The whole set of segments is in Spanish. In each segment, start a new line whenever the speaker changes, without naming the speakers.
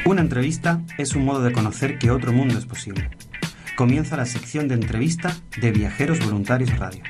Una entrevista es un modo de conocer que otro mundo es posible. Comienza la sección de entrevista de Viajeros Voluntarios Radio.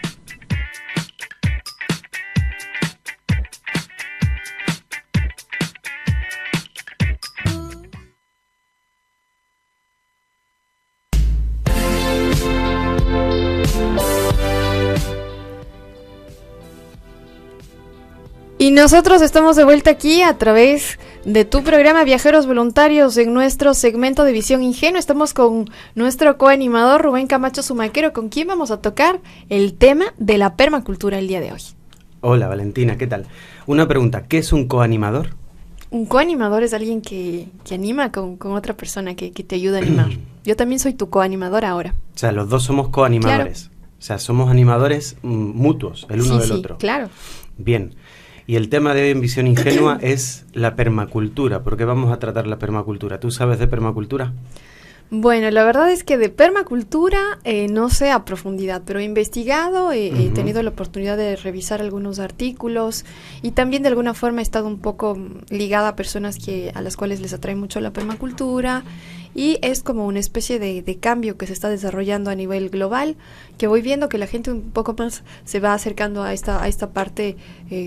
Y nosotros estamos de vuelta aquí a través de tu programa Viajeros Voluntarios en nuestro segmento de Visión Ingenua. Estamos con nuestro coanimador Rubén Camacho Zumaquero, con quien vamos a tocar el tema de la permacultura el día de hoy.
Hola Valentina, ¿qué tal? Una pregunta, ¿qué es un coanimador?
Un coanimador es alguien que anima con otra persona, que te ayuda a animar. Yo también soy tu coanimador ahora.
O sea, los dos somos coanimadores. Claro. O sea, somos animadores mutuos, el uno del otro.
Claro.
Bien. Y el tema de hoy en Visión Ingenua es la permacultura. ¿Por qué vamos a tratar la permacultura? ¿Tú sabes de permacultura?
Bueno, la verdad es que de permacultura no sé a profundidad, pero he investigado, he tenido la oportunidad de revisar algunos artículos y también de alguna forma he estado un poco ligada a personas a las cuales les atrae mucho la permacultura, y es como una especie de cambio que se está desarrollando a nivel global, que voy viendo que la gente un poco más se va acercando a esta parte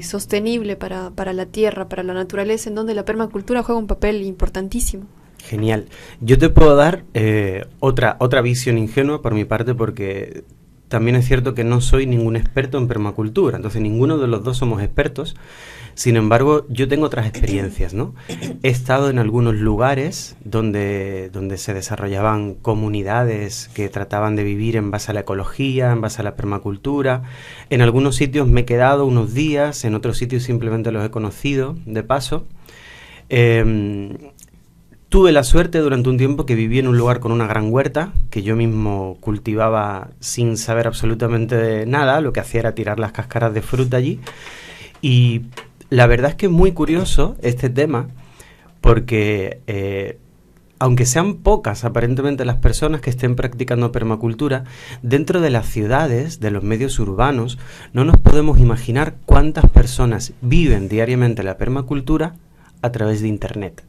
sostenible para la tierra, para la naturaleza, en donde la permacultura juega un papel importantísimo.
Genial. Yo te puedo dar otra visión ingenua por mi parte, porque también es cierto que no soy ningún experto en permacultura, entonces ninguno de los dos somos expertos. Sin embargo, yo tengo otras experiencias, ¿no? He estado en algunos lugares donde se desarrollaban comunidades que trataban de vivir en base a la ecología, en base a la permacultura. En algunos sitios me he quedado unos días, en otros sitios simplemente los he conocido de paso. Tuve la suerte durante un tiempo que viví en un lugar con una gran huerta, que yo mismo cultivaba sin saber absolutamente de nada. Lo que hacía era tirar las cáscaras de fruta allí. Y la verdad es que es muy curioso este tema, porque aunque sean pocas aparentemente las personas que estén practicando permacultura, dentro de las ciudades, de los medios urbanos, no nos podemos imaginar cuántas personas viven diariamente la permacultura a través de Internet.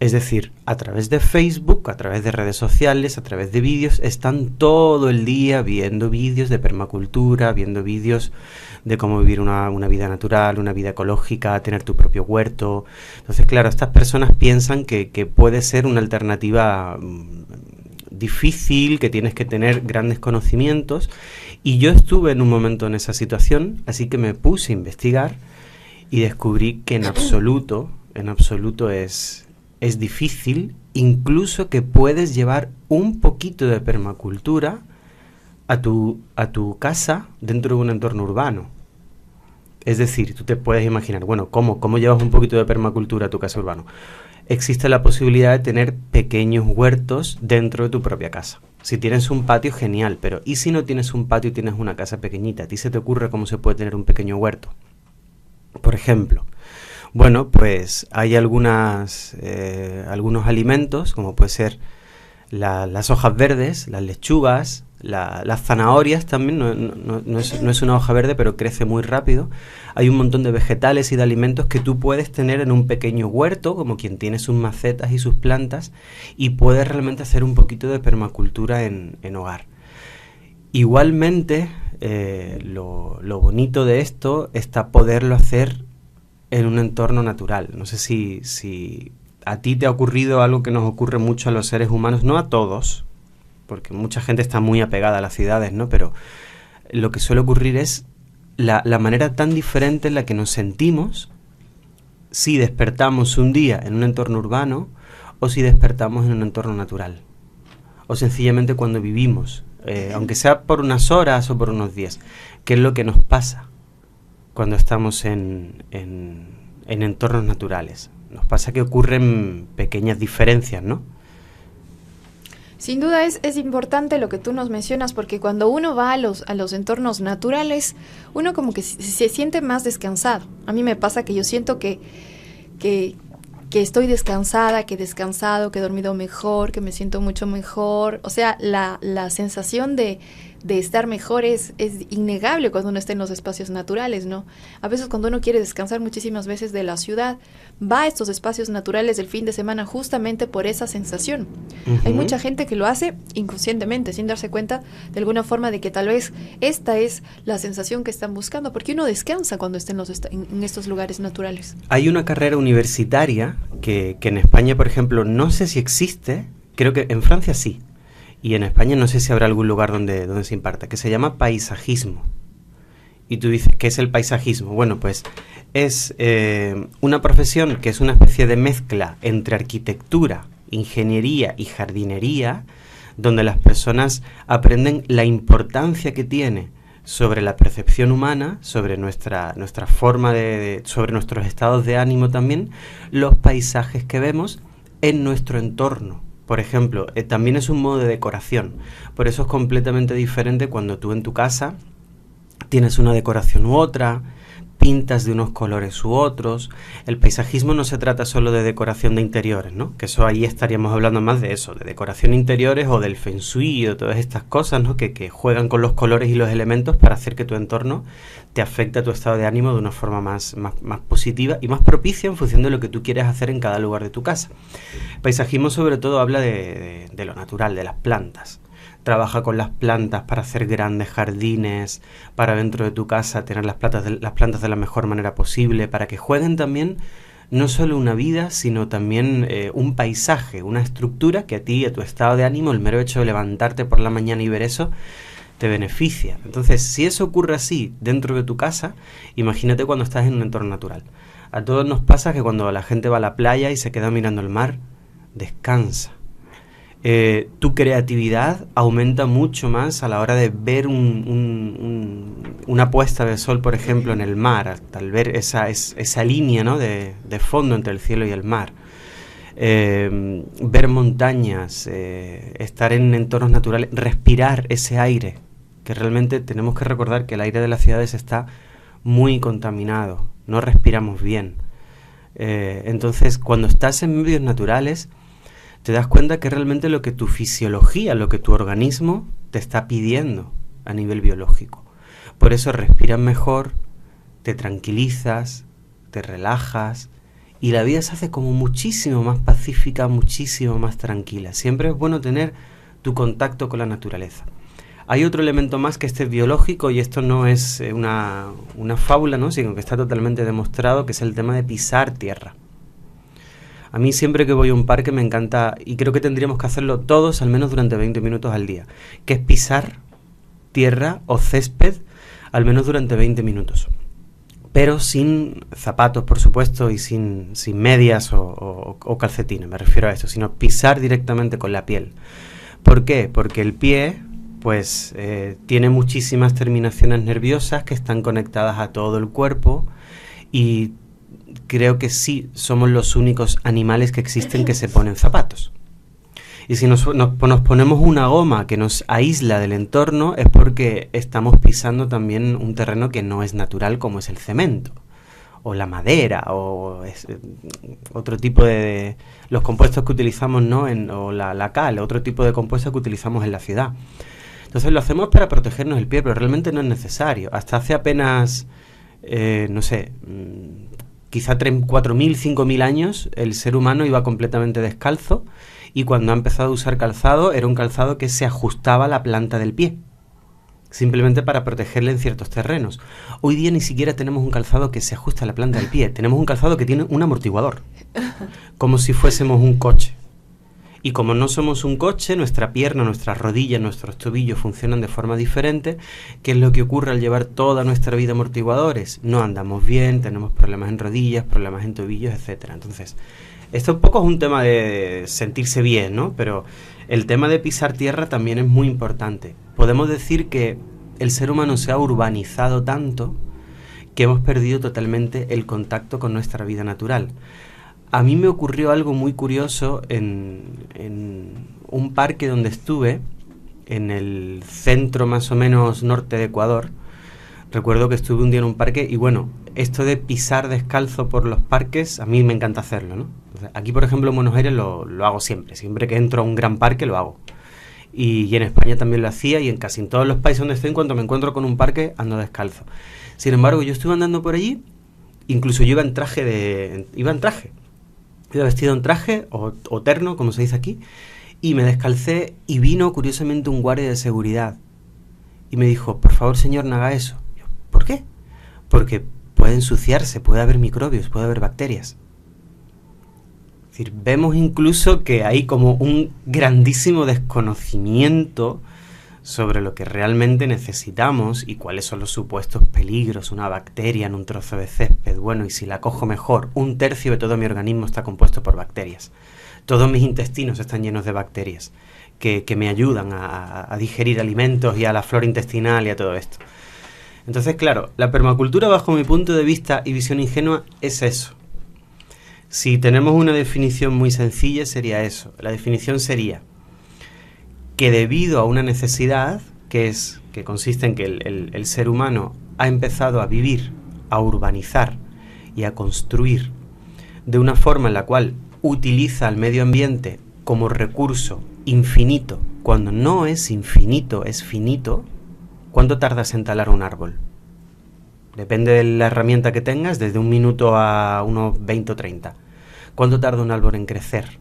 Es decir, a través de Facebook, a través de redes sociales, a través de vídeos, están todo el día viendo vídeos de permacultura, viendo vídeos de cómo vivir una vida natural, una vida ecológica, tener tu propio huerto. Entonces, claro, estas personas piensan que puede ser una alternativa difícil, que tienes que tener grandes conocimientos. Y yo estuve en un momento en esa situación, así que me puse a investigar y descubrí que en absoluto es difícil, incluso que puedes llevar un poquito de permacultura a tu casa dentro de un entorno urbano. Es decir, tú te puedes imaginar, bueno, ¿cómo llevas un poquito de permacultura a tu casa urbana? Existe la posibilidad de tener pequeños huertos dentro de tu propia casa. Si tienes un patio, genial, pero ¿y si no tienes un patio y tienes una casa pequeñita? ¿A ti se te ocurre cómo se puede tener un pequeño huerto? Por ejemplo, bueno, pues hay algunos alimentos, como puede ser las hojas verdes, las lechugas, las zanahorias también, no es una hoja verde, pero crece muy rápido. Hay un montón de vegetales y de alimentos que tú puedes tener en un pequeño huerto, como quien tiene sus macetas y sus plantas, y puedes realmente hacer un poquito de permacultura en hogar. Igualmente, lo bonito de esto está poderlo hacer en un entorno natural. No sé si a ti te ha ocurrido algo que nos ocurre mucho a los seres humanos, no a todos, porque mucha gente está muy apegada a las ciudades, ¿no? Pero lo que suele ocurrir es la manera tan diferente en la que nos sentimos si despertamos un día en un entorno urbano o si despertamos en un entorno natural. O sencillamente cuando vivimos, aunque sea por unas horas o por unos días. ¿Qué es lo que nos pasa cuando estamos en entornos naturales? Nos pasa que ocurren pequeñas diferencias, ¿no?
Sin duda es importante lo que tú nos mencionas, porque cuando uno va a los entornos naturales, uno como que se siente más descansado. A mí me pasa que yo siento que estoy descansada, que he descansado, que he dormido mejor, que me siento mucho mejor. O sea, la sensación de de estar mejor es innegable cuando uno está en los espacios naturales, ¿no? A veces cuando uno quiere descansar muchísimas veces de la ciudad, va a estos espacios naturales el fin de semana justamente por esa sensación. Hay mucha gente que lo hace inconscientemente, sin darse cuenta de alguna forma de que tal vez esta es la sensación que están buscando, porque uno descansa cuando está en estos lugares naturales.
Hay una carrera universitaria que en España, por ejemplo, no sé si existe, creo que en Francia sí, y en España no sé si habrá algún lugar donde se imparta, que se llama paisajismo. Y tú dices, ¿qué es el paisajismo? Bueno, pues es una profesión que es una especie de mezcla entre arquitectura, ingeniería y jardinería, donde las personas aprenden la importancia que tiene sobre la percepción humana, sobre nuestra forma sobre nuestros estados de ánimo también, los paisajes que vemos en nuestro entorno. Por ejemplo, también es un modo de decoración. Por eso es completamente diferente cuando tú en tu casa tienes una decoración u otra, pintas de unos colores u otros. El paisajismo no se trata solo de decoración de interiores, ¿no? Que eso ahí estaríamos hablando más de eso, de decoración interiores o del feng shui o todas estas cosas, ¿no? Que juegan con los colores y los elementos para hacer que tu entorno te afecte a tu estado de ánimo de una forma más positiva y más propicia en función de lo que tú quieres hacer en cada lugar de tu casa. Paisajismo sobre todo habla de lo natural, de las plantas. Trabaja con las plantas para hacer grandes jardines, para dentro de tu casa tener las plantas de la mejor manera posible, para que jueguen también no solo una vida, sino también un paisaje, una estructura que a ti, a tu estado de ánimo, el mero hecho de levantarte por la mañana y ver eso, te beneficia. Entonces, si eso ocurre así dentro de tu casa, imagínate cuando estás en un entorno natural. A todos nos pasa que cuando la gente va a la playa y se queda mirando el mar, descansa. Tu creatividad aumenta mucho más a la hora de ver una puesta de sol, por ejemplo, en el mar, al ver esa línea, ¿no? de fondo entre el cielo y el mar. Ver montañas, estar en entornos naturales, respirar ese aire, que realmente tenemos que recordar que el aire de las ciudades está muy contaminado, no respiramos bien. Entonces, cuando estás en medios naturales, te das cuenta que realmente lo que tu fisiología, lo que tu organismo te está pidiendo a nivel biológico. Por eso respiras mejor, te tranquilizas, te relajas y la vida se hace como muchísimo más pacífica, muchísimo más tranquila. Siempre es bueno tener tu contacto con la naturaleza. Hay otro elemento más que este biológico, y esto no es una fábula, ¿no? Sino que está totalmente demostrado, que es el tema de pisar tierra. A mí siempre que voy a un parque me encanta, y creo que tendríamos que hacerlo todos al menos durante 20 minutos al día, que es pisar tierra o césped al menos durante 20 minutos. Pero sin zapatos, por supuesto, y sin medias o calcetines, me refiero a eso, sino pisar directamente con la piel. ¿Por qué? Porque el pie, pues, tiene muchísimas terminaciones nerviosas que están conectadas a todo el cuerpo, y creo que sí somos los únicos animales que existen que se ponen zapatos. Y si nos ponemos una goma que nos aísla del entorno, es porque estamos pisando también un terreno que no es natural, como es el cemento, o la madera, o otro tipo de los compuestos que utilizamos, ¿no? O la cal, otro tipo de compuestos que utilizamos en la ciudad. Entonces lo hacemos para protegernos el pie, pero realmente no es necesario. Hasta hace apenas, quizá 4.000, 5.000 años, el ser humano iba completamente descalzo, y cuando ha empezado a usar calzado, era un calzado que se ajustaba a la planta del pie, simplemente para protegerle en ciertos terrenos. Hoy día ni siquiera tenemos un calzado que se ajusta a la planta del pie, tenemos un calzado que tiene un amortiguador, como si fuésemos un coche. Y como no somos un coche, nuestra pierna, nuestras rodillas, nuestros tobillos funcionan de forma diferente. ¿Qué es lo que ocurre al llevar toda nuestra vida amortiguadores? No andamos bien, tenemos problemas en rodillas, problemas en tobillos, etcétera. Entonces, esto un poco es un tema de sentirse bien, ¿no? Pero el tema de pisar tierra también es muy importante. Podemos decir que el ser humano se ha urbanizado tanto que hemos perdido totalmente el contacto con nuestra vida natural. A mí me ocurrió algo muy curioso en un parque donde estuve, en el centro más o menos norte de Ecuador. Recuerdo que estuve un día en un parque y bueno, esto de pisar descalzo por los parques, a mí me encanta hacerlo, ¿no? Entonces, aquí, por ejemplo, en Buenos Aires lo hago siempre que entro a un gran parque lo hago. Y en España también lo hacía, y en casi todos los países donde estoy, en cuanto me encuentro con un parque, ando descalzo. Sin embargo, yo estuve andando por allí, incluso yo iba vestido en traje, o terno, como se dice aquí, y me descalcé, y vino curiosamente un guardia de seguridad, y me dijo, por favor señor, no haga eso. Yo, ¿por qué? Porque puede ensuciarse, puede haber microbios, puede haber bacterias. Es decir, vemos incluso que hay como un grandísimo desconocimiento sobre lo que realmente necesitamos y cuáles son los supuestos peligros. Una bacteria en un trozo de césped, bueno, y si la cojo mejor, 1/3 de todo mi organismo está compuesto por bacterias. Todos mis intestinos están llenos de bacterias que me ayudan a digerir alimentos y a la flora intestinal y a todo esto. Entonces, claro, la permacultura, bajo mi punto de vista y visión ingenua, es eso. Si tenemos una definición muy sencilla, sería eso. La definición sería que debido a una necesidad, que consiste en que el ser humano ha empezado a vivir, a urbanizar y a construir de una forma en la cual utiliza al medio ambiente como recurso infinito, cuando no es infinito, es finito. ¿Cuánto tardas en talar un árbol? Depende de la herramienta que tengas, desde 1 minuto a unos 20 o 30. ¿Cuánto tarda un árbol en crecer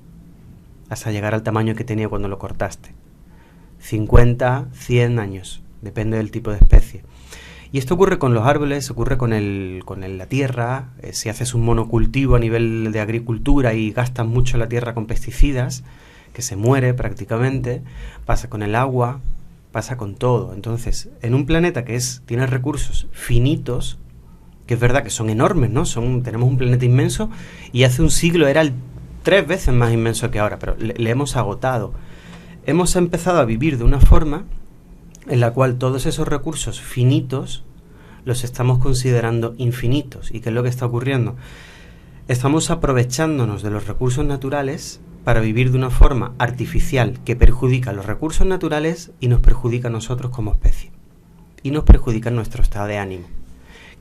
hasta llegar al tamaño que tenía cuando lo cortaste? 50, 100 años, depende del tipo de especie. Y esto ocurre con los árboles, ocurre con la tierra. Si haces un monocultivo a nivel de agricultura y gastas mucho la tierra con pesticidas, que se muere prácticamente, pasa con el agua, pasa con todo. Entonces, en un planeta que tiene recursos finitos, que es verdad que son enormes, ¿no? Tenemos un planeta inmenso, y hace un siglo era 3 veces más inmenso que ahora, pero le hemos agotado. Hemos empezado a vivir de una forma en la cual todos esos recursos finitos los estamos considerando infinitos. ¿Y qué es lo que está ocurriendo? Estamos aprovechándonos de los recursos naturales para vivir de una forma artificial que perjudica a los recursos naturales y nos perjudica a nosotros como especie. Y nos perjudica en nuestro estado de ánimo.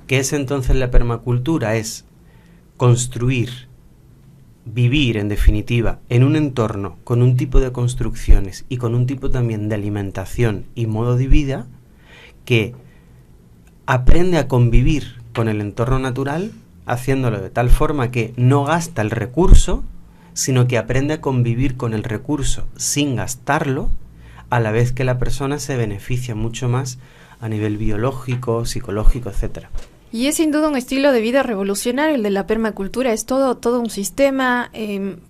¿Qué es entonces la permacultura? Es construir, vivir en definitiva, en un entorno con un tipo de construcciones y con un tipo también de alimentación y modo de vida que aprende a convivir con el entorno natural, haciéndolo de tal forma que no gasta el recurso, sino que aprende a convivir con el recurso sin gastarlo, a la vez que la persona se beneficia mucho más a nivel biológico, psicológico, etcétera.
Y es sin duda un estilo de vida revolucionario el de la permacultura, es todo un sistema,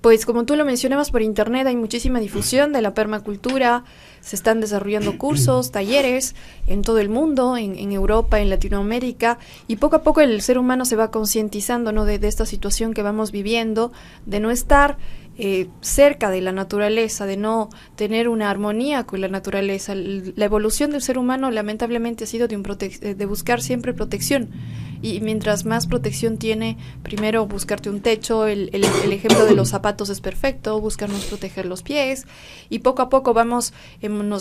pues como tú lo mencionabas, por internet hay muchísima difusión de la permacultura, se están desarrollando cursos, talleres en todo el mundo, en Europa, en Latinoamérica, y poco a poco el ser humano se va concientizando, ¿no?, de esta situación que vamos viviendo, de no estar cerca de la naturaleza, de no tener una armonía con la naturaleza. La evolución del ser humano lamentablemente ha sido de buscar siempre protección, y mientras más protección tiene, primero buscarte un techo, el ejemplo de los zapatos es perfecto, buscarnos proteger los pies, y poco a poco nos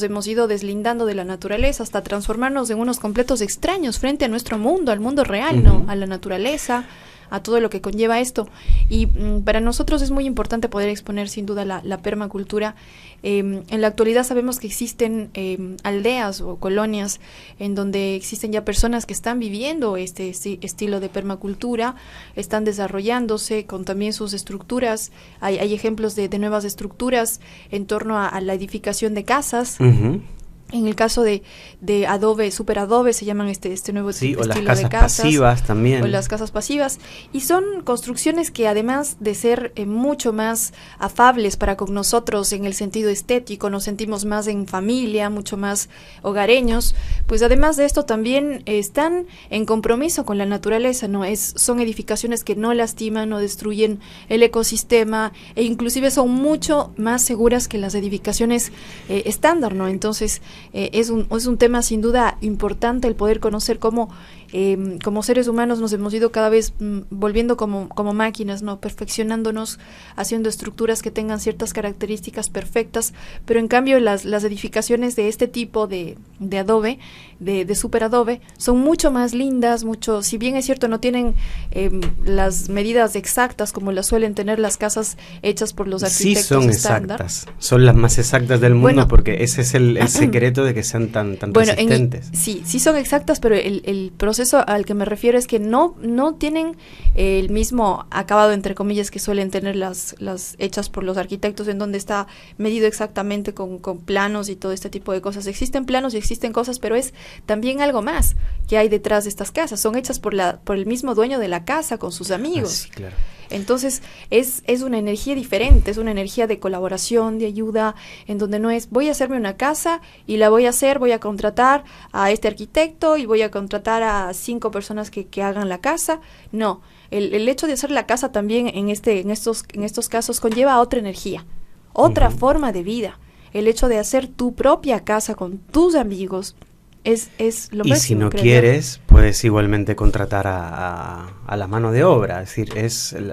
hemos ido deslindando de la naturaleza hasta transformarnos en unos completos extraños frente a nuestro mundo, al mundo real, ¿no?, a la naturaleza, a todo lo que conlleva esto. Y para nosotros es muy importante poder exponer sin duda la permacultura. En la actualidad sabemos que existen aldeas o colonias en donde existen ya personas que están viviendo este estilo de permacultura, están desarrollándose con también sus estructuras. Hay ejemplos de nuevas estructuras en torno a la edificación de casas. Uh-huh. En el caso de adobe, super adobe, se llaman este nuevo estilo de casas. O las casas
pasivas también.
O las casas pasivas. Y son construcciones que, además de ser mucho más afables para con nosotros en el sentido estético, nos sentimos más en familia, mucho más hogareños, pues además de esto también están en compromiso con la naturaleza, ¿no? Son edificaciones que no lastiman, no destruyen el ecosistema, e inclusive son mucho más seguras que las edificaciones estándar, ¿no? Entonces, es un tema sin duda importante el poder conocer cómo como seres humanos nos hemos ido cada vez volviendo como máquinas, ¿no? Perfeccionándonos, haciendo estructuras que tengan ciertas características perfectas, pero en cambio las edificaciones de este tipo de adobe, de super adobe, son mucho más lindas, si bien es cierto no tienen las medidas exactas como las suelen tener las casas hechas por los arquitectos estándar.
Sí, son exactas, son las más exactas del mundo, porque ese es el secreto de que sean tan resistentes.
Sí son exactas, pero el proceso al que me refiero es que no tienen el mismo acabado, entre comillas, que suelen tener las hechas por los arquitectos, en donde está medido exactamente con planos y todo este tipo de cosas. Existen planos y existen cosas, pero es también algo más que hay detrás de estas casas. Son hechas por el mismo dueño de la casa, con sus amigos.
Sí, claro.
Entonces es una energía diferente, es una energía de colaboración, de ayuda, en donde no es voy a hacerme una casa y la voy a contratar a este arquitecto y voy a contratar a 5 personas que hagan la casa. No, el hecho de hacer la casa también en estos casos conlleva a otra energía, otra forma de vida. El hecho de hacer tu propia casa con tus amigos es lo máximo.
Y si no quieres, puedes igualmente contratar a la mano de obra. Es decir,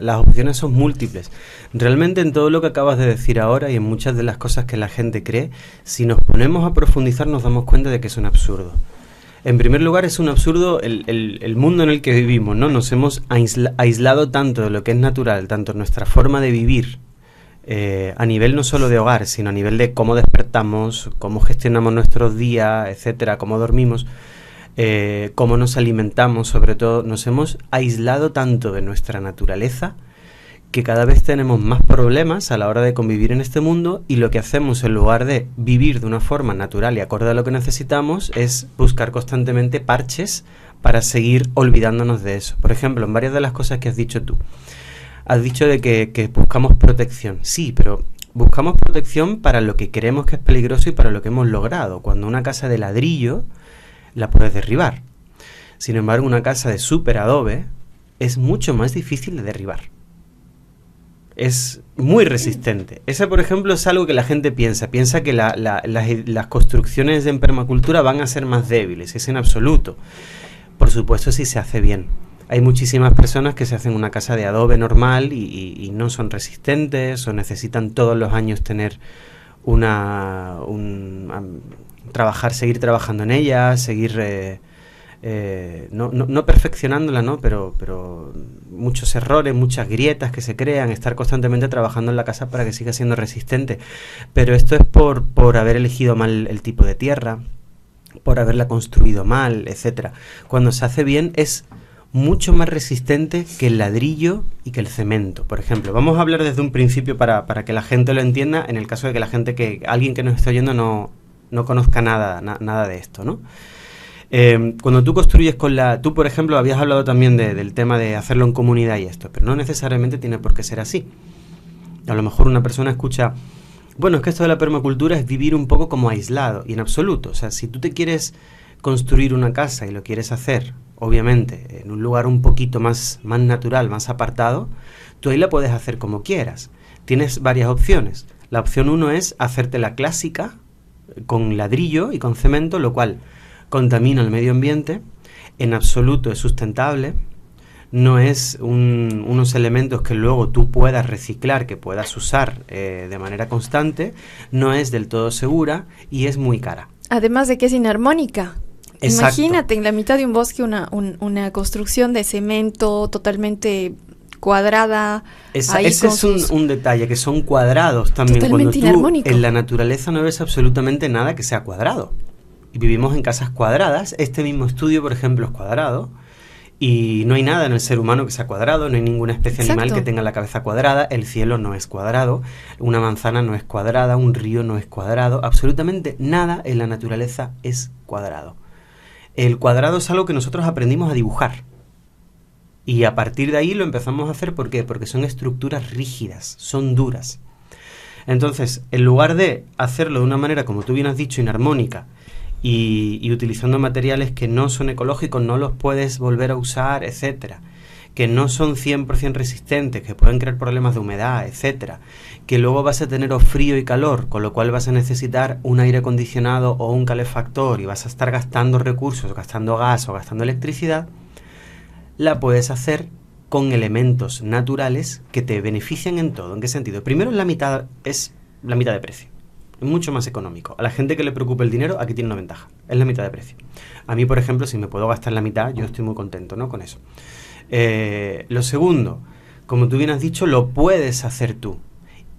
las opciones son múltiples. Realmente en todo lo que acabas de decir ahora y en muchas de las cosas que la gente cree, si nos ponemos a profundizar nos damos cuenta de que es un absurdo. En primer lugar, es un absurdo el mundo en el que vivimos, ¿no? Nos hemos aislado tanto de lo que es natural, tanto nuestra forma de vivir, a nivel no solo de hogar, sino a nivel de cómo despertamos, cómo gestionamos nuestros días, etcétera, cómo dormimos, cómo nos alimentamos, sobre todo, nos hemos aislado tanto de nuestra naturaleza que cada vez tenemos más problemas a la hora de convivir en este mundo, y lo que hacemos en lugar de vivir de una forma natural y acorde a lo que necesitamos es buscar constantemente parches para seguir olvidándonos de eso. Por ejemplo, en varias de las cosas que has dicho tú, has dicho de que buscamos protección. Sí, pero buscamos protección para lo que creemos que es peligroso y para lo que hemos logrado. Cuando una casa de ladrillo la puedes derribar. Sin embargo, una casa de super adobe es mucho más difícil de derribar. Es muy resistente. Ese, por ejemplo, es algo que la gente piensa. Piensa que las construcciones en permacultura van a ser más débiles. Es en absoluto. Por supuesto, si se hace bien. Hay muchísimas personas que se hacen una casa de adobe normal y no son resistentes, o necesitan todos los años tener seguir trabajando en ella, seguir no perfeccionándola, ¿no? Pero muchos errores, muchas grietas que se crean, estar constantemente trabajando en la casa para que siga siendo resistente. Pero esto es por haber elegido mal el tipo de tierra, por haberla construido mal, etcétera. Cuando se hace bien es mucho más resistente que el ladrillo y que el cemento. Por ejemplo, vamos a hablar desde un principio para que la gente lo entienda, en el caso de que alguien que nos esté oyendo no conozca nada de esto, ¿no? Cuando tú construyes tú, por ejemplo, habías hablado también del tema de hacerlo en comunidad y esto, pero no necesariamente tiene por qué ser así. A lo mejor una persona escucha, bueno, es que esto de la permacultura es vivir un poco como aislado, y en absoluto. O sea, si tú te quieres construir una casa y lo quieres hacer, obviamente, en un lugar un poquito más natural, más apartado, tú ahí la puedes hacer como quieras. Tienes varias opciones. La opción 1 es hacerte la clásica con ladrillo y con cemento, lo cual contamina el medio ambiente, en absoluto es sustentable, no es unos elementos que luego tú puedas reciclar, que puedas usar de manera constante, no es del todo segura y es muy cara.
Además de que es inarmónica.
Exacto.
Imagínate en la mitad de un bosque una construcción de cemento totalmente cuadrada.
Ese es un detalle, que son cuadrados también.
Totalmente
cuando tú
inarmónico.
En la naturaleza no ves absolutamente nada que sea cuadrado. Y vivimos en casas cuadradas. Este mismo estudio, por ejemplo, es cuadrado. Y no hay nada en el ser humano que sea cuadrado, no hay ninguna especie animal que tenga la cabeza cuadrada, el cielo no es cuadrado, una manzana no es cuadrada, un río no es cuadrado, absolutamente nada en la naturaleza es cuadrado. El cuadrado es algo que nosotros aprendimos a dibujar. Y a partir de ahí lo empezamos a hacer, ¿por qué? Porque son estructuras rígidas, son duras. Entonces, en lugar de hacerlo de una manera, como tú bien has dicho, inarmónica, y utilizando materiales que no son ecológicos, no los puedes volver a usar, etcétera, que no son 100% resistentes, que pueden crear problemas de humedad, etcétera, que luego vas a tener frío y calor, con lo cual vas a necesitar un aire acondicionado o un calefactor y vas a estar gastando recursos, gastando gas o gastando electricidad, la puedes hacer con elementos naturales que te benefician en todo. ¿En qué sentido? Primero, es la mitad de precio. Es mucho más económico. A la gente que le preocupe el dinero, aquí tiene una ventaja. Es la mitad de precio. A mí, por ejemplo, si me puedo gastar la mitad, yo estoy muy contento, ¿no?, con eso. Lo segundo, como tú bien has dicho, lo puedes hacer tú.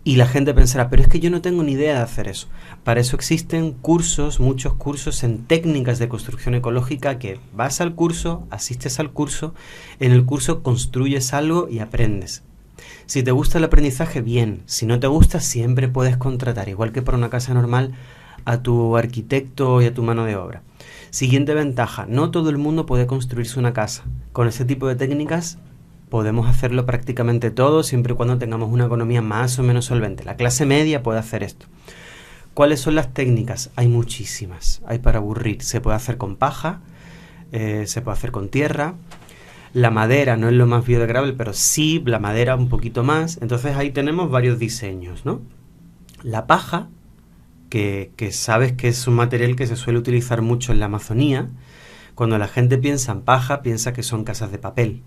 Y la gente pensará, pero es que yo no tengo ni idea de hacer eso. Para eso existen cursos, muchos cursos en técnicas de construcción ecológica, que vas al curso, asistes al curso, en el curso construyes algo y aprendes. Si te gusta el aprendizaje, bien. Si no te gusta, siempre puedes contratar, igual que para una casa normal, a tu arquitecto y a tu mano de obra. Siguiente ventaja, no todo el mundo puede construirse una casa. Con ese tipo de técnicas podemos hacerlo prácticamente todo, siempre y cuando tengamos una economía más o menos solvente. La clase media puede hacer esto. ¿Cuáles son las técnicas? Hay muchísimas. Hay para aburrir. Se puede hacer con paja, se puede hacer con tierra. La madera no es lo más biodegradable, pero sí, la madera un poquito más. Entonces ahí tenemos varios diseños, ¿no? La paja, que sabes que es un material que se suele utilizar mucho en la Amazonía. Cuando la gente piensa en paja, piensa que son casas de papel.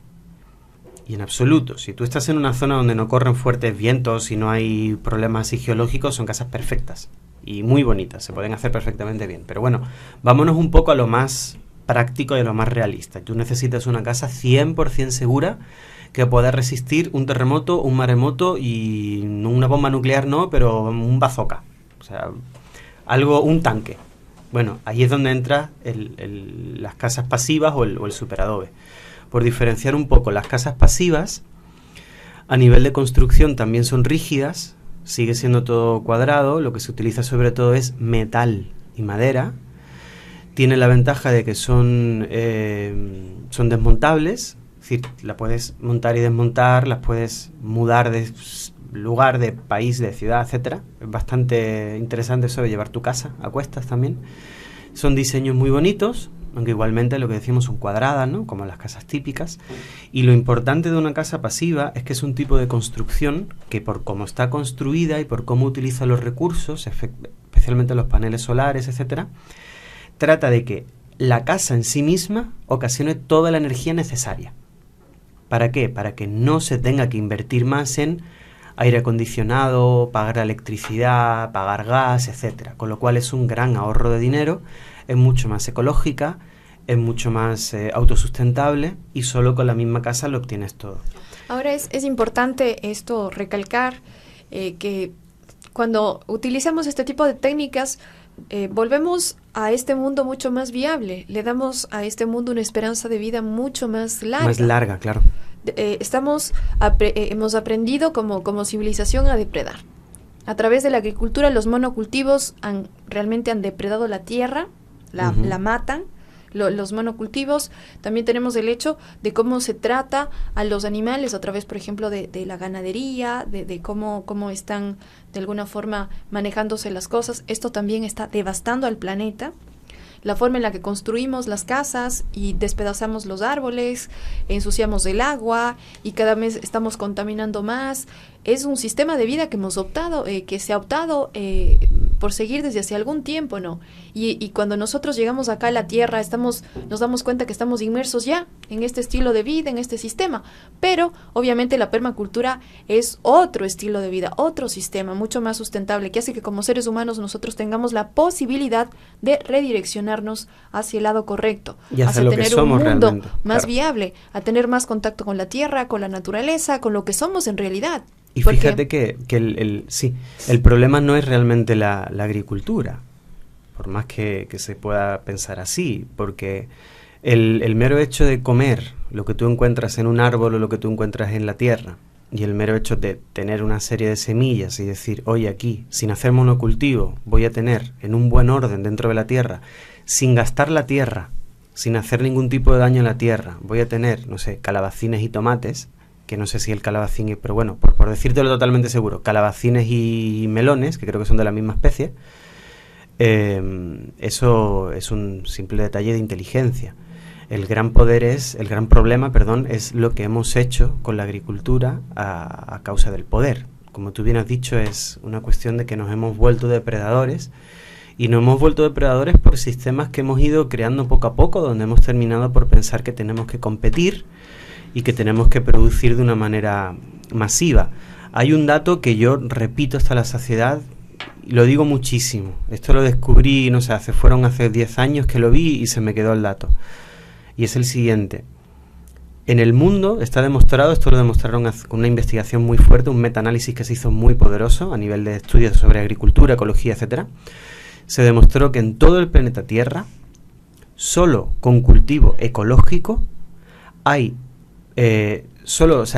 Y en absoluto, si tú estás en una zona donde no corren fuertes vientos y no hay problemas geológicos, son casas perfectas y muy bonitas, se pueden hacer perfectamente bien. Pero bueno, vámonos un poco a lo más práctico y a lo más realista. Tú necesitas una casa 100% segura que pueda resistir un terremoto, un maremoto y una bomba nuclear no, pero un bazooka. O sea, un tanque. Bueno, ahí es donde entra las casas pasivas o el superadobe. Por diferenciar un poco, las casas pasivas a nivel de construcción también son rígidas, sigue siendo todo cuadrado, lo que se utiliza sobre todo es metal y madera. Tiene la ventaja de que son desmontables, es decir, la puedes montar y desmontar, las puedes mudar de lugar, de país, de ciudad, etcétera. Es bastante interesante eso de llevar tu casa a cuestas también. Son diseños muy bonitos, aunque igualmente lo que decimos son cuadradas, ¿no?, como las casas típicas. Y lo importante de una casa pasiva es que es un tipo de construcción que, por cómo está construida y por cómo utiliza los recursos, especialmente los paneles solares, etcétera, trata de que la casa en sí misma ocasione toda la energía necesaria. ¿Para qué? Para que no se tenga que invertir más en aire acondicionado, pagar electricidad, pagar gas, etcétera. Con lo cual es un gran ahorro de dinero, es mucho más ecológica, es mucho más autosustentable y solo con la misma casa lo obtienes todo.
Ahora es importante esto recalcar que cuando utilizamos este tipo de técnicas volvemos a este mundo mucho más viable, le damos a este mundo una esperanza de vida mucho más larga.
Más larga, claro.
Hemos aprendido como civilización a depredar. A través de la agricultura, los monocultivos realmente han depredado la tierra, la matan. Los monocultivos, también tenemos el hecho de cómo se trata a los animales a través, por ejemplo, de la ganadería, de cómo están de alguna forma manejándose las cosas. Esto también está devastando al planeta. La forma en la que construimos las casas y despedazamos los árboles, ensuciamos el agua y cada vez estamos contaminando más. Es un sistema de vida que hemos optado, que se ha optado por seguir desde hace algún tiempo, ¿no? Y cuando nosotros llegamos acá a la Tierra, nos damos cuenta que estamos inmersos ya en este estilo de vida, en este sistema. Pero, obviamente, la permacultura es otro estilo de vida, otro sistema mucho más sustentable, que hace que como seres humanos nosotros tengamos la posibilidad de redireccionarnos hacia el lado correcto,
y hacia lo
tener
que somos
un mundo
realmente,
más
claro,
viable, a tener más contacto con la Tierra, con la naturaleza, con lo que somos en realidad.
Y fíjate que el problema no es realmente la agricultura, por más que se pueda pensar así, porque el mero hecho de comer lo que tú encuentras en un árbol o lo que tú encuentras en la tierra, y el mero hecho de tener una serie de semillas y decir, oye, aquí, sin hacer monocultivo, voy a tener en un buen orden dentro de la tierra, sin gastar la tierra, sin hacer ningún tipo de daño a la tierra, voy a tener, no sé, calabacines y tomates, que no sé si el calabacín, pero bueno, por decírtelo totalmente seguro, calabacines y melones, que creo que son de la misma especie, eso es un simple detalle de inteligencia. el gran problema, es lo que hemos hecho con la agricultura a causa del poder. Como tú bien has dicho, es una cuestión de que nos hemos vuelto depredadores, y nos hemos vuelto depredadores por sistemas que hemos ido creando poco a poco, donde hemos terminado por pensar que tenemos que competir y que tenemos que producir de una manera masiva. Hay un dato que yo repito hasta la saciedad, y lo digo muchísimo. Esto lo descubrí, no sé, fueron hace 10 años que lo vi y se me quedó el dato. Y es el siguiente. En el mundo está demostrado, esto lo demostraron con una investigación muy fuerte, un metaanálisis que se hizo muy poderoso a nivel de estudios sobre agricultura, ecología, etcétera. Se demostró que en todo el planeta Tierra, solo con cultivo ecológico, hay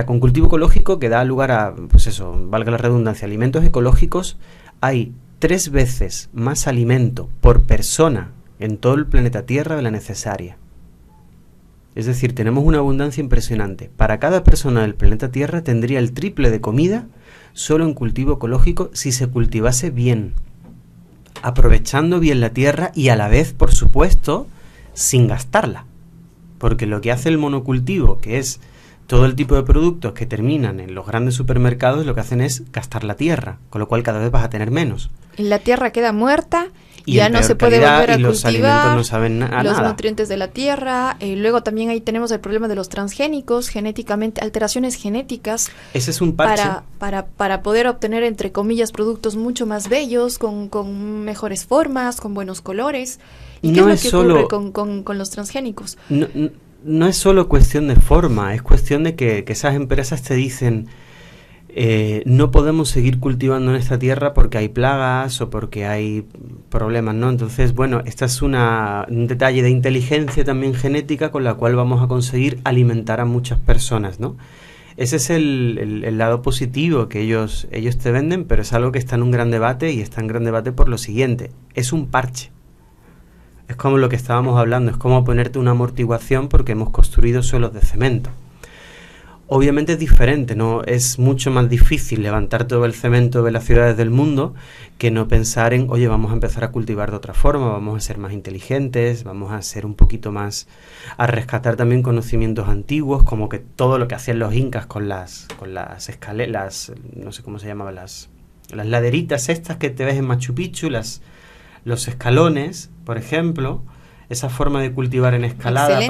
con cultivo ecológico que da lugar a, pues eso, valga la redundancia, alimentos ecológicos, hay 3 veces más alimento por persona en todo el planeta Tierra de la necesaria. Es decir, tenemos una abundancia impresionante. Para cada persona del planeta Tierra tendría el triple de comida solo en cultivo ecológico si se cultivase bien, aprovechando bien la tierra y a la vez, por supuesto, sin gastarla. Porque lo que hace el monocultivo, que es todo el tipo de productos que terminan en los grandes supermercados, lo que hacen es gastar la tierra, con lo cual cada vez vas a tener menos.
Y la tierra queda muerta, y ya no se puede volver a
los
cultivar,
alimentos no saben
los
nada.
nutrientes de la tierra. Luego también ahí tenemos el problema de los transgénicos, genéticamente, alteraciones genéticas.
Ese es un parche.
Para poder obtener, entre comillas, productos mucho más bellos, con mejores formas, con buenos colores. ¿Y
no
qué
es
es lo que
solo
ocurre con los transgénicos?
No es solo cuestión de forma, es cuestión de que esas empresas te dicen no podemos seguir cultivando en esta tierra porque hay plagas o porque hay problemas, ¿no? Entonces, bueno, esta es un detalle de inteligencia también genética con la cual vamos a conseguir alimentar a muchas personas, ¿no? Ese es el lado positivo que ellos te venden, pero es algo que está en un gran debate, y está en gran debate por lo siguiente: es un parche. Es como lo que estábamos hablando, es como ponerte una amortiguación porque hemos construido suelos de cemento. Obviamente es diferente, ¿no? Es mucho más difícil levantar todo el cemento de las ciudades del mundo que no pensar en, oye, vamos a empezar a cultivar de otra forma, vamos a ser más inteligentes, vamos a ser un poquito más, a rescatar también conocimientos antiguos, como que todo lo que hacían los incas con las escaleras, no sé cómo se llamaban, las laderitas estas que te ves en Machu Picchu, los escalones, por ejemplo, esa forma de cultivar en escalada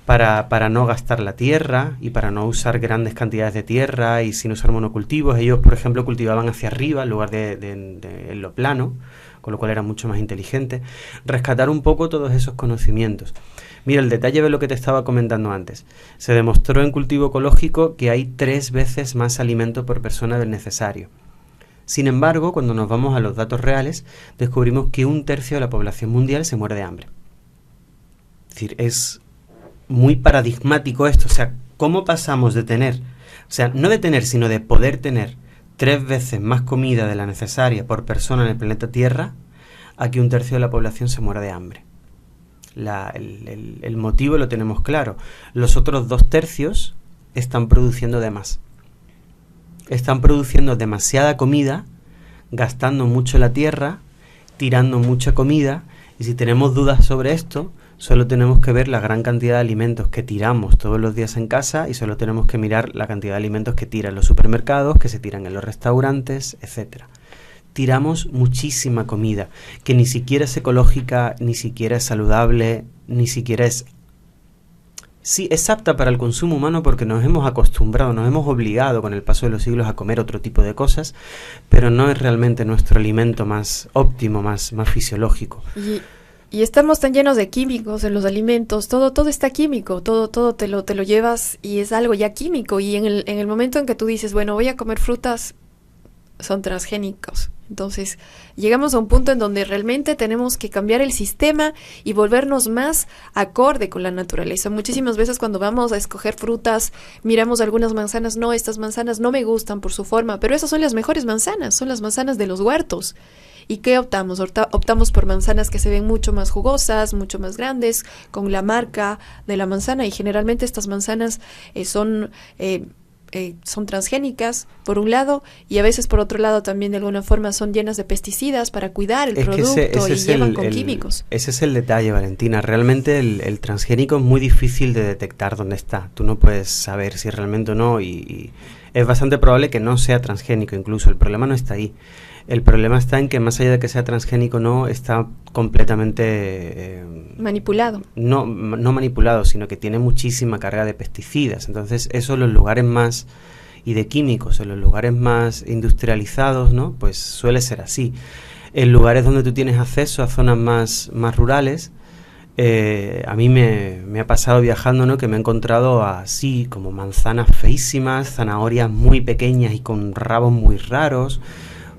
para no gastar la tierra y para no usar grandes cantidades de tierra y sin usar monocultivos. Ellos, por ejemplo, cultivaban hacia arriba en lugar de en lo plano, con lo cual era mucho más inteligente. Rescatar un poco todos esos conocimientos. Mira, el detalle de lo que te estaba comentando antes. Se demostró en cultivo ecológico que hay 3 veces más alimento por persona del necesario. Sin embargo, cuando nos vamos a los datos reales, descubrimos que 1/3 de la población mundial se muere de hambre. Es decir, es muy paradigmático esto. O sea, ¿cómo pasamos de tener, o sea, no de tener, sino de poder tener 3 veces más comida de la necesaria por persona en el planeta Tierra, a que 1/3 de la población se muera de hambre? El motivo lo tenemos claro. Los otros 2/3 están produciendo de más. Están produciendo demasiada comida, gastando mucho la tierra, tirando mucha comida, y si tenemos dudas sobre esto, solo tenemos que ver la gran cantidad de alimentos que tiramos todos los días en casa, y solo tenemos que mirar la cantidad de alimentos que tiran los supermercados, que se tiran en los restaurantes, etcétera. Tiramos muchísima comida, que ni siquiera es ecológica, ni siquiera es saludable, ni siquiera es... Sí, es apta para el consumo humano porque nos hemos acostumbrado, nos hemos obligado con el paso de los siglos a comer otro tipo de cosas, pero no es realmente nuestro alimento más óptimo, más fisiológico.
Y estamos tan llenos de químicos en los alimentos, todo está químico, todo te lo llevas y es algo ya químico, y en el momento en que tú dices, bueno, voy a comer frutas, son transgénicos. Entonces llegamos a un punto en donde realmente tenemos que cambiar el sistema y volvernos más acorde con la naturaleza. Muchísimas veces cuando vamos a escoger frutas, miramos algunas manzanas, no, estas manzanas no me gustan por su forma, pero esas son las mejores manzanas, son las manzanas de los huertos. ¿Y qué optamos? Optamos por manzanas que se ven mucho más jugosas, mucho más grandes, con la marca de la manzana, y generalmente estas manzanas son son transgénicas, por un lado, y a veces por otro lado también de alguna forma son llenas de pesticidas para cuidar el producto y llevan con químicos.
Ese es el detalle, Valentina. Realmente el transgénico es muy difícil de detectar dónde está. Tú no puedes saber si realmente o no, y es bastante probable que no sea transgénico incluso. El problema no está ahí. El problema está en que más allá de que sea transgénico o no, está completamente...
manipulado.
No manipulado, sino que tiene muchísima carga de pesticidas. Entonces, eso en los lugares más... y de químicos, en los lugares más industrializados, ¿no? Pues suele ser así. En lugares donde tú tienes acceso a zonas más rurales, a mí me ha pasado viajando, ¿no? Que me he encontrado así, como manzanas feísimas, zanahorias muy pequeñas y con rabos muy raros,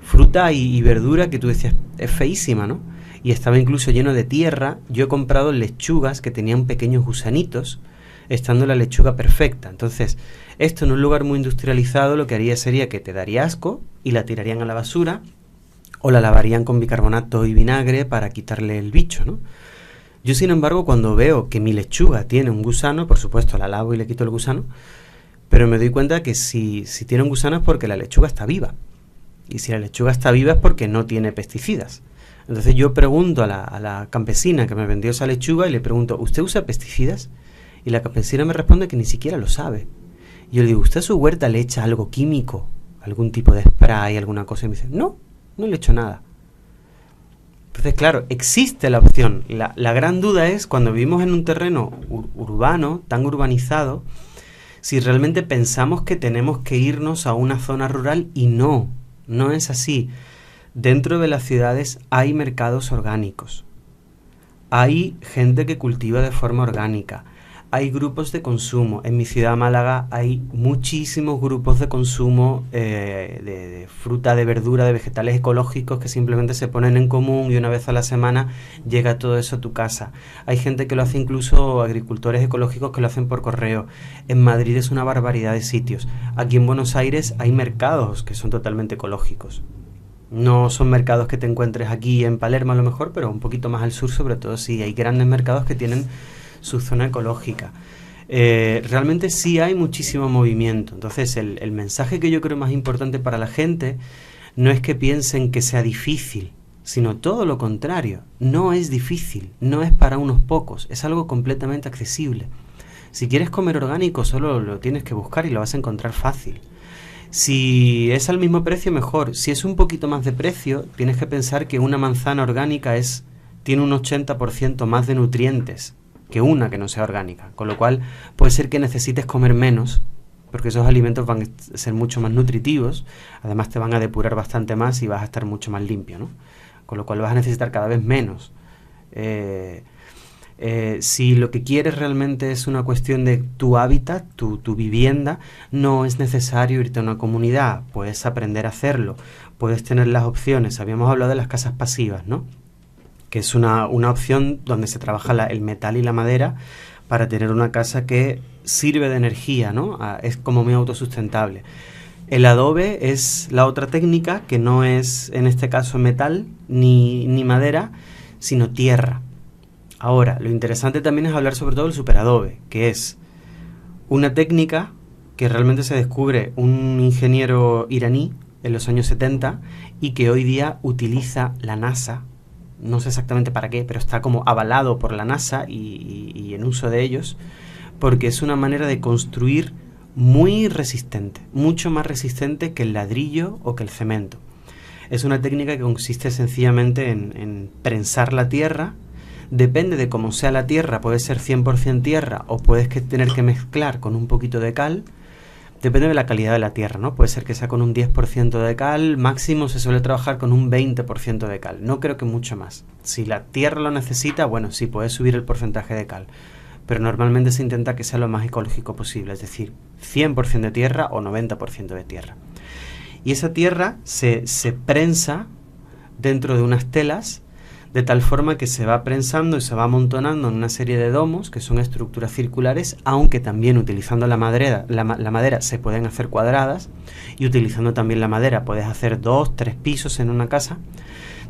fruta y verdura que tú decías, es feísima, ¿no? Y estaba incluso lleno de tierra. Yo he comprado lechugas que tenían pequeños gusanitos, estando la lechuga perfecta. Entonces, esto en un lugar muy industrializado lo que haría sería que te daría asco y la tirarían a la basura o la lavarían con bicarbonato y vinagre para quitarle el bicho, ¿no? Yo, sin embargo, cuando veo que mi lechuga tiene un gusano, por supuesto la lavo y le quito el gusano, pero me doy cuenta que si tiene un gusano es porque la lechuga está viva. Y si la lechuga está viva es porque no tiene pesticidas. Entonces yo pregunto a la campesina que me vendió esa lechuga y le pregunto, ¿usted usa pesticidas? Y la campesina me responde que ni siquiera lo sabe. Y yo le digo, ¿usted a su huerta le echa algo químico? ¿Algún tipo de spray, alguna cosa? Y me dice, no le echo nada. Entonces, claro, existe la opción. La gran duda es, cuando vivimos en un terreno urbano, tan urbanizado, si realmente pensamos que tenemos que irnos a una zona rural, y no es así. Dentro de las ciudades hay mercados orgánicos. Hay gente que cultiva de forma orgánica. Hay grupos de consumo. En mi ciudad, Málaga, hay muchísimos grupos de consumo de fruta, de verdura, de vegetales ecológicos que simplemente se ponen en común y una vez a la semana llega todo eso a tu casa. Hay gente que lo hace, incluso agricultores ecológicos que lo hacen por correo. En Madrid es una barbaridad de sitios. Aquí en Buenos Aires hay mercados que son totalmente ecológicos. No son mercados que te encuentres aquí en Palermo a lo mejor, pero un poquito más al sur sobre todo sí. Hay grandes mercados que tienen su zona ecológica. Realmente sí hay muchísimo movimiento. Entonces el mensaje que yo creo más importante para la gente no es que piensen que sea difícil, sino todo lo contrario. No es difícil, no es para unos pocos, es algo completamente accesible. Si quieres comer orgánico, solo lo tienes que buscar y lo vas a encontrar fácil. Si es al mismo precio, mejor. Si es un poquito más de precio, tienes que pensar que una manzana orgánica tiene un 80% más de nutrientes que una que no sea orgánica, con lo cual puede ser que necesites comer menos, porque esos alimentos van a ser mucho más nutritivos, además te van a depurar bastante más y vas a estar mucho más limpio, ¿no? Con lo cual vas a necesitar cada vez menos. Si lo que quieres realmente es una cuestión de tu hábitat, tu vivienda, no es necesario irte a una comunidad, puedes aprender a hacerlo, puedes tener las opciones. Habíamos hablado de las casas pasivas, ¿no? Que es una opción donde se trabaja el metal y la madera para tener una casa que sirve de energía, ¿no? Es como muy autosustentable. El adobe es la otra técnica, que no es en este caso metal ni madera, sino tierra. Ahora, lo interesante también es hablar sobre todo del superadobe, que es una técnica que realmente se descubre un ingeniero iraní en los años 70 y que hoy día utiliza la NASA. No sé exactamente para qué, pero está como avalado por la NASA y en uso de ellos, porque es una manera de construir muy resistente, mucho más resistente que el ladrillo o que el cemento. Es una técnica que consiste sencillamente en prensar la tierra. Depende de cómo sea la tierra, puede ser 100% tierra o puedes tener que mezclar con un poquito de cal. Depende de la calidad de la tierra, ¿no? Puede ser que sea con un 10% de cal, máximo se suele trabajar con un 20% de cal. No creo que mucho más. Si la tierra lo necesita, bueno, sí, puedes subir el porcentaje de cal. Pero normalmente se intenta que sea lo más ecológico posible, es decir, 100% de tierra o 90% de tierra. Y esa tierra se prensa dentro de unas telas, de tal forma que se va prensando y se va amontonando en una serie de domos, que son estructuras circulares, aunque también utilizando la madera se pueden hacer cuadradas, y utilizando también la madera puedes hacer 2, 3 pisos en una casa,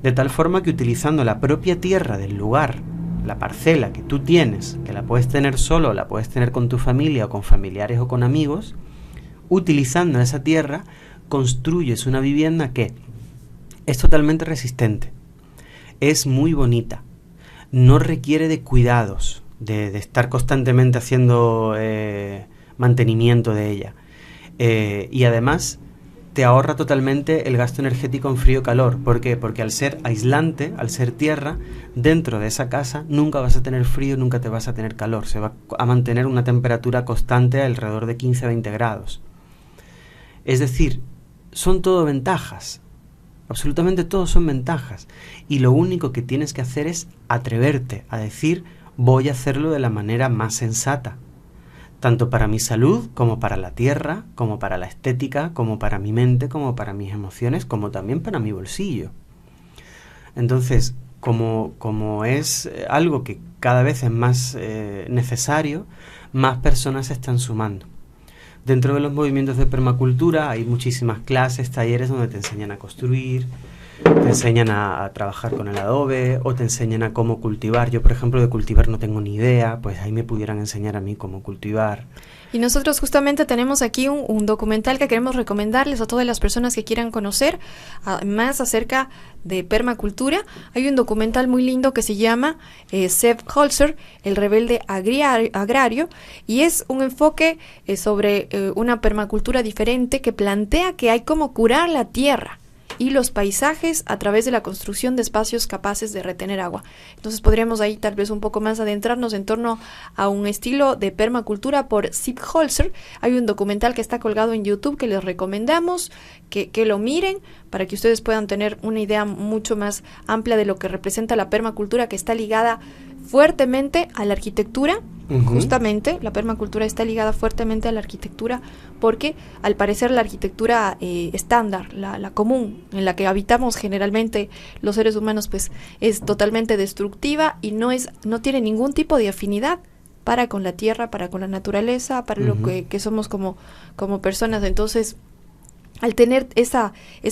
de tal forma que utilizando la propia tierra del lugar, la parcela que tú tienes, que la puedes tener solo, la puedes tener con tu familia o con familiares o con amigos, utilizando esa tierra, construyes una vivienda que es totalmente resistente, es muy bonita, no requiere de cuidados, de estar constantemente haciendo mantenimiento de ella, y además te ahorra totalmente el gasto energético en frío-calor. ¿Por qué? Porque al ser aislante, al ser tierra, dentro de esa casa nunca vas a tener frío, nunca te vas a tener calor. Se va a mantener una temperatura constante alrededor de 15-20 grados. Es decir, son todo ventajas. Absolutamente todos son ventajas. Y lo único que tienes que hacer es atreverte a decir, voy a hacerlo de la manera más sensata. Tanto para mi salud, como para la tierra, como para la estética, como para mi mente, como para mis emociones, como también para mi bolsillo. Entonces, como es algo que cada vez es más necesario, más personas se están sumando. Dentro de los movimientos de permacultura hay muchísimas clases, talleres donde te enseñan a construir, te enseñan a trabajar con el adobe o te enseñan a cómo cultivar. Yo, por ejemplo, de cultivar no tengo ni idea, pues ahí me pudieran enseñar a mí cómo cultivar.
Y nosotros justamente tenemos aquí un documental que queremos recomendarles a todas las personas que quieran conocer más acerca de permacultura. Hay un documental muy lindo que se llama Sepp Holzer, el rebelde agrario, y es un enfoque sobre una permacultura diferente que plantea que hay como curar la tierra y los paisajes a través de la construcción de espacios capaces de retener agua. Entonces podríamos ahí tal vez un poco más adentrarnos en torno a un estilo de permacultura por Sepp Holzer. Hay un documental que está colgado en YouTube que les recomendamos que lo miren para que ustedes puedan tener una idea mucho más amplia de lo que representa la permacultura, que está ligada fuertemente a la arquitectura. Justamente la permacultura está ligada fuertemente a la arquitectura porque al parecer la arquitectura estándar, la común, en la que habitamos generalmente los seres humanos, pues es totalmente destructiva y no tiene ningún tipo de afinidad para con la tierra, para con la naturaleza, para lo que somos como personas. Entonces, al tener esa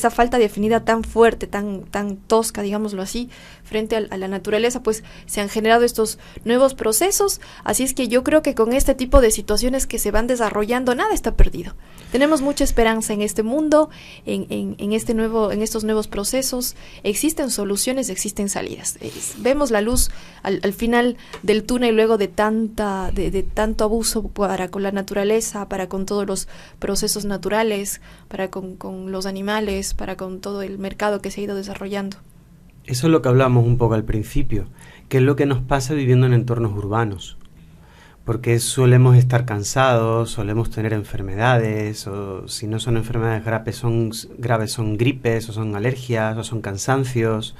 falta de afinidad tan fuerte, tan tosca, digámoslo así, frente a la naturaleza, pues se han generado estos nuevos procesos. Así es que yo creo que con este tipo de situaciones que se van desarrollando, nada está perdido. Tenemos mucha esperanza en este mundo, en estos nuevos procesos. Existen soluciones, existen salidas. Vemos la luz al final del túnel luego de tanto abuso para con la naturaleza, para con todos los procesos naturales, para con los animales, para con todo el mercado que se ha ido desarrollando.
Eso es lo que hablamos un poco al principio, que es lo que nos pasa viviendo en entornos urbanos, porque solemos estar cansados, solemos tener enfermedades, o si no son enfermedades graves son gripes, o son alergias, o son cansancios,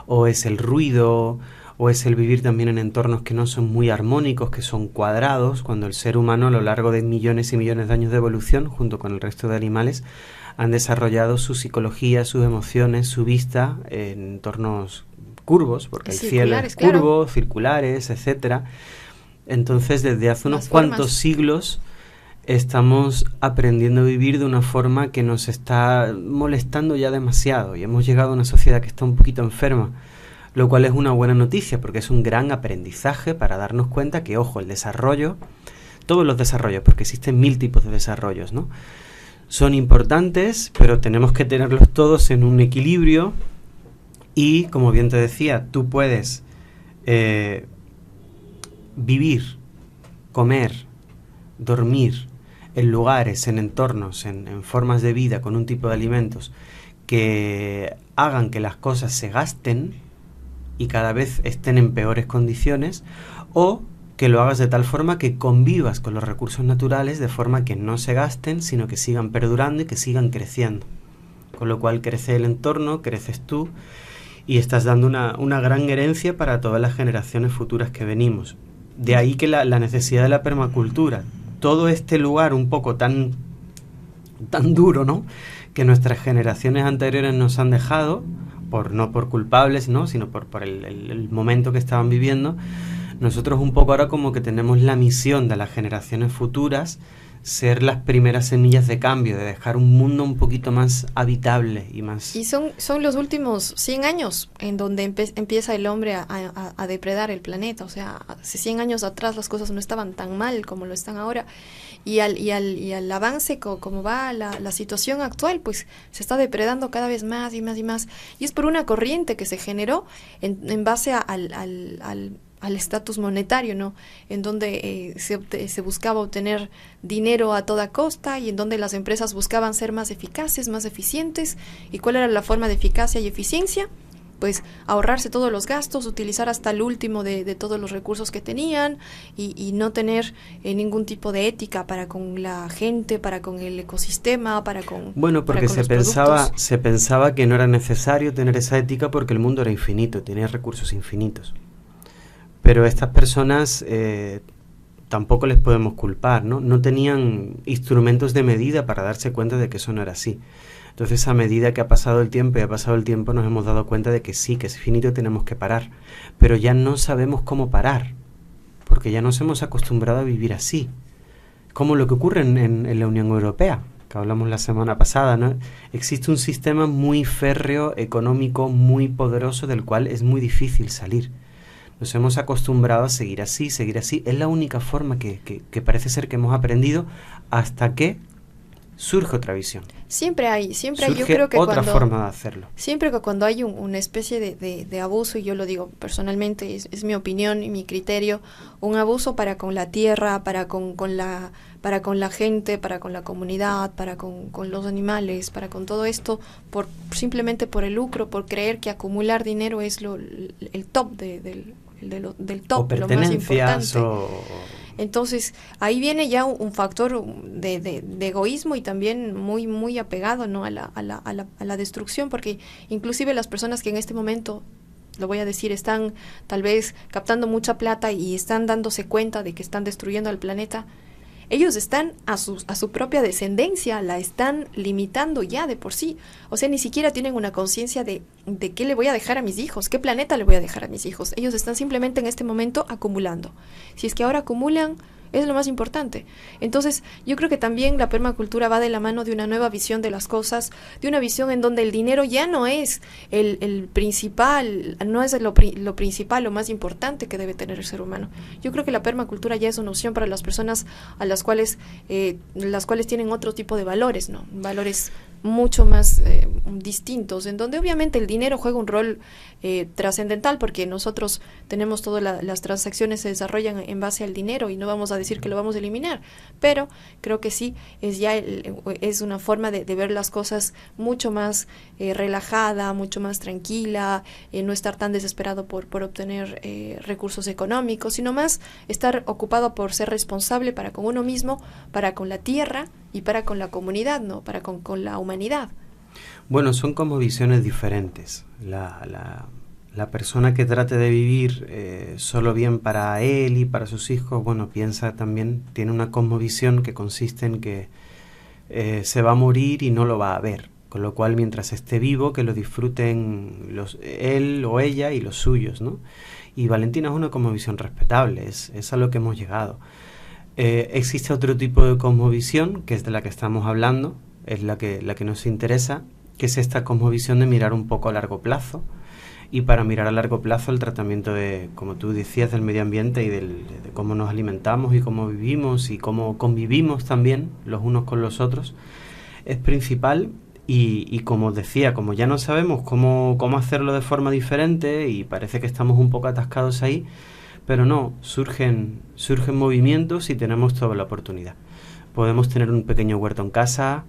o es el ruido, o es el vivir también en entornos que no son muy armónicos, que son cuadrados, cuando el ser humano a lo largo de millones y millones de años de evolución, junto con el resto de animales, han desarrollado su psicología, sus emociones, su vista en entornos curvos, porque el cielo es curvo, claro, circulares, etcétera. Entonces, desde hace unos cuantos siglos estamos aprendiendo a vivir de una forma que nos está molestando ya demasiado y hemos llegado a una sociedad que está un poquito enferma, lo cual es una buena noticia porque es un gran aprendizaje para darnos cuenta que, ojo, el desarrollo, todos los desarrollos, porque existen 1000 tipos de desarrollos, ¿no?, son importantes, pero tenemos que tenerlos todos en un equilibrio y, como bien te decía, tú puedes vivir, comer, dormir en lugares, en entornos, en formas de vida, con un tipo de alimentos que hagan que las cosas se gasten y cada vez estén en peores condiciones, o que lo hagas de tal forma que convivas con los recursos naturales de forma que no se gasten, sino que sigan perdurando y que sigan creciendo. Con lo cual crece el entorno, creces tú y estás dando una gran herencia para todas las generaciones futuras que venimos. De ahí que la necesidad de la permacultura. Todo este lugar un poco tan duro, ¿no?, que nuestras generaciones anteriores nos han dejado, no por culpables, ¿no?, sino por el momento que estaban viviendo. Nosotros un poco ahora como que tenemos la misión de las generaciones futuras, ser las primeras semillas de cambio, de dejar un mundo un poquito más habitable y más...
Y son los últimos 100 años en donde empieza el hombre a depredar el planeta. O sea, hace 100 años atrás las cosas no estaban tan mal como lo están ahora. Y al avance, como va la situación actual, pues se está depredando cada vez más y más y más. Y es por una corriente que se generó en base al estatus monetario, ¿no? En donde se buscaba obtener dinero a toda costa y en donde las empresas buscaban ser más eficaces, más eficientes. ¿Y cuál era la forma de eficacia y eficiencia? Pues ahorrarse todos los gastos, utilizar hasta el último de todos los recursos que tenían y no tener ningún tipo de ética para con la gente, para con el ecosistema, para con...
Bueno, porque se pensaba que no era necesario tener esa ética porque el mundo era infinito, tenía recursos infinitos. Pero estas personas tampoco les podemos culpar, ¿no? No tenían instrumentos de medida para darse cuenta de que eso no era así. Entonces, a medida que ha pasado el tiempo nos hemos dado cuenta de que sí, que es finito y tenemos que parar. Pero ya no sabemos cómo parar, porque ya nos hemos acostumbrado a vivir así. Como lo que ocurre en la Unión Europea, que hablamos la semana pasada, ¿no? Existe un sistema muy férreo, económico, muy poderoso, del cual es muy difícil salir. Nos hemos acostumbrado a seguir así. Es la única forma que parece ser que hemos aprendido hasta que surge otra visión.
Siempre hay, yo
surge
creo que
otra forma de hacerlo.
Siempre que cuando hay una especie de abuso, y yo lo digo personalmente, es mi opinión y mi criterio, un abuso para con la tierra, para con la gente, para con la comunidad, para con los animales, para con todo esto, simplemente por el lucro, por creer que acumular dinero es el top del top, lo más importante. Entonces, ahí viene ya un factor de egoísmo y también muy muy apegado, ¿no? a la destrucción, porque inclusive las personas que en este momento, lo voy a decir, están tal vez captando mucha plata y están dándose cuenta de que están destruyendo al planeta, ellos están a su propia descendencia, la están limitando ya de por sí. O sea, ni siquiera tienen una conciencia de qué le voy a dejar a mis hijos, qué planeta le voy a dejar a mis hijos. Ellos están simplemente en este momento acumulando. Si es que ahora acumulan, es lo más importante. Entonces, yo creo que también la permacultura va de la mano de una nueva visión de las cosas, de una visión en donde el dinero ya no es el principal, no es lo principal, lo más importante que debe tener el ser humano. Yo creo que la permacultura ya es una opción para las personas a las cuales tienen otro tipo de valores, ¿no? Valores mucho más distintos, en donde obviamente el dinero juega un rol trascendental, porque nosotros tenemos todas las transacciones se desarrollan en base al dinero y no vamos a decir que lo vamos a eliminar, pero creo que sí es una forma de ver las cosas mucho más relajada, mucho más tranquila, no estar tan desesperado por obtener recursos económicos, sino más estar ocupado por ser responsable para con uno mismo, para con la tierra y para con la comunidad, ¿no? Para con la humanidad.
Bueno, son como visiones diferentes. La persona que trate de vivir solo bien para él y para sus hijos, bueno, piensa también, tiene una cosmovisión que consiste en que se va a morir y no lo va a ver. Con lo cual, mientras esté vivo, que lo disfruten él o ella y los suyos, ¿no? Y Valentina es una cosmovisión respetable, es a lo que hemos llegado. Existe otro tipo de cosmovisión, que es de la que estamos hablando, es la que nos interesa, que es esta cosmovisión de mirar un poco a largo plazo, y para mirar a largo plazo el tratamiento de, como tú decías, del medio ambiente y de cómo nos alimentamos y cómo vivimos y cómo convivimos también los unos con los otros, es principal. Y como decía, como ya no sabemos cómo hacerlo de forma diferente y parece que estamos un poco atascados ahí, pero no, surgen movimientos y tenemos toda la oportunidad. Podemos tener un pequeño huerto en casa,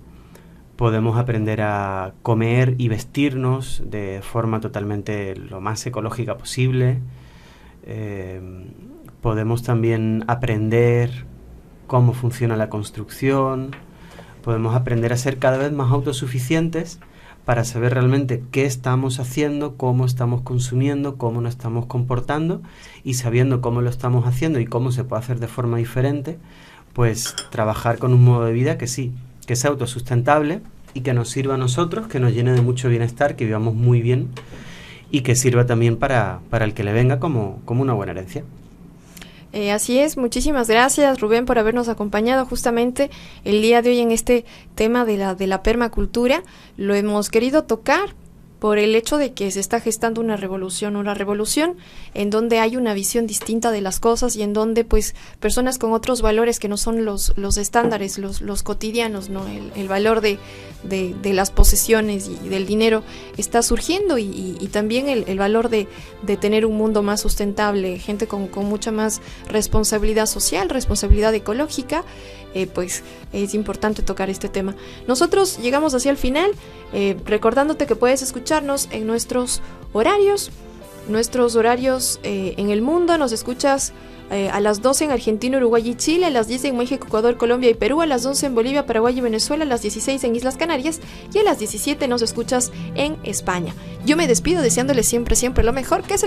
podemos aprender a comer y vestirnos de forma totalmente lo más ecológica posible. Podemos también aprender cómo funciona la construcción. Podemos aprender a ser cada vez más autosuficientes para saber realmente qué estamos haciendo, cómo estamos consumiendo, cómo nos estamos comportando, y sabiendo cómo lo estamos haciendo y cómo se puede hacer de forma diferente, pues trabajar con un modo de vida que sí, que sea autosustentable y que nos sirva a nosotros, que nos llene de mucho bienestar, que vivamos muy bien y que sirva también para el que le venga como una buena herencia.
Así es, muchísimas gracias Rubén por habernos acompañado justamente el día de hoy en este tema de la permacultura. Lo hemos querido tocar por el hecho de que se está gestando una revolución en donde hay una visión distinta de las cosas y en donde pues personas con otros valores que no son los estándares, los cotidianos, ¿no? El valor de las posesiones y del dinero está surgiendo y también el valor de tener un mundo más sustentable, gente con mucha más responsabilidad social, responsabilidad ecológica. Pues es importante tocar este tema. Nosotros llegamos hacia el final, recordándote que puedes escucharnos en nuestros horarios en el mundo. Nos escuchas a las 12 en Argentina, Uruguay y Chile, a las 10 en México, Ecuador, Colombia y Perú, a las 11 en Bolivia, Paraguay y Venezuela, a las 16 en Islas Canarias y a las 17 nos escuchas en España. Yo me despido deseándoles siempre lo mejor, que se la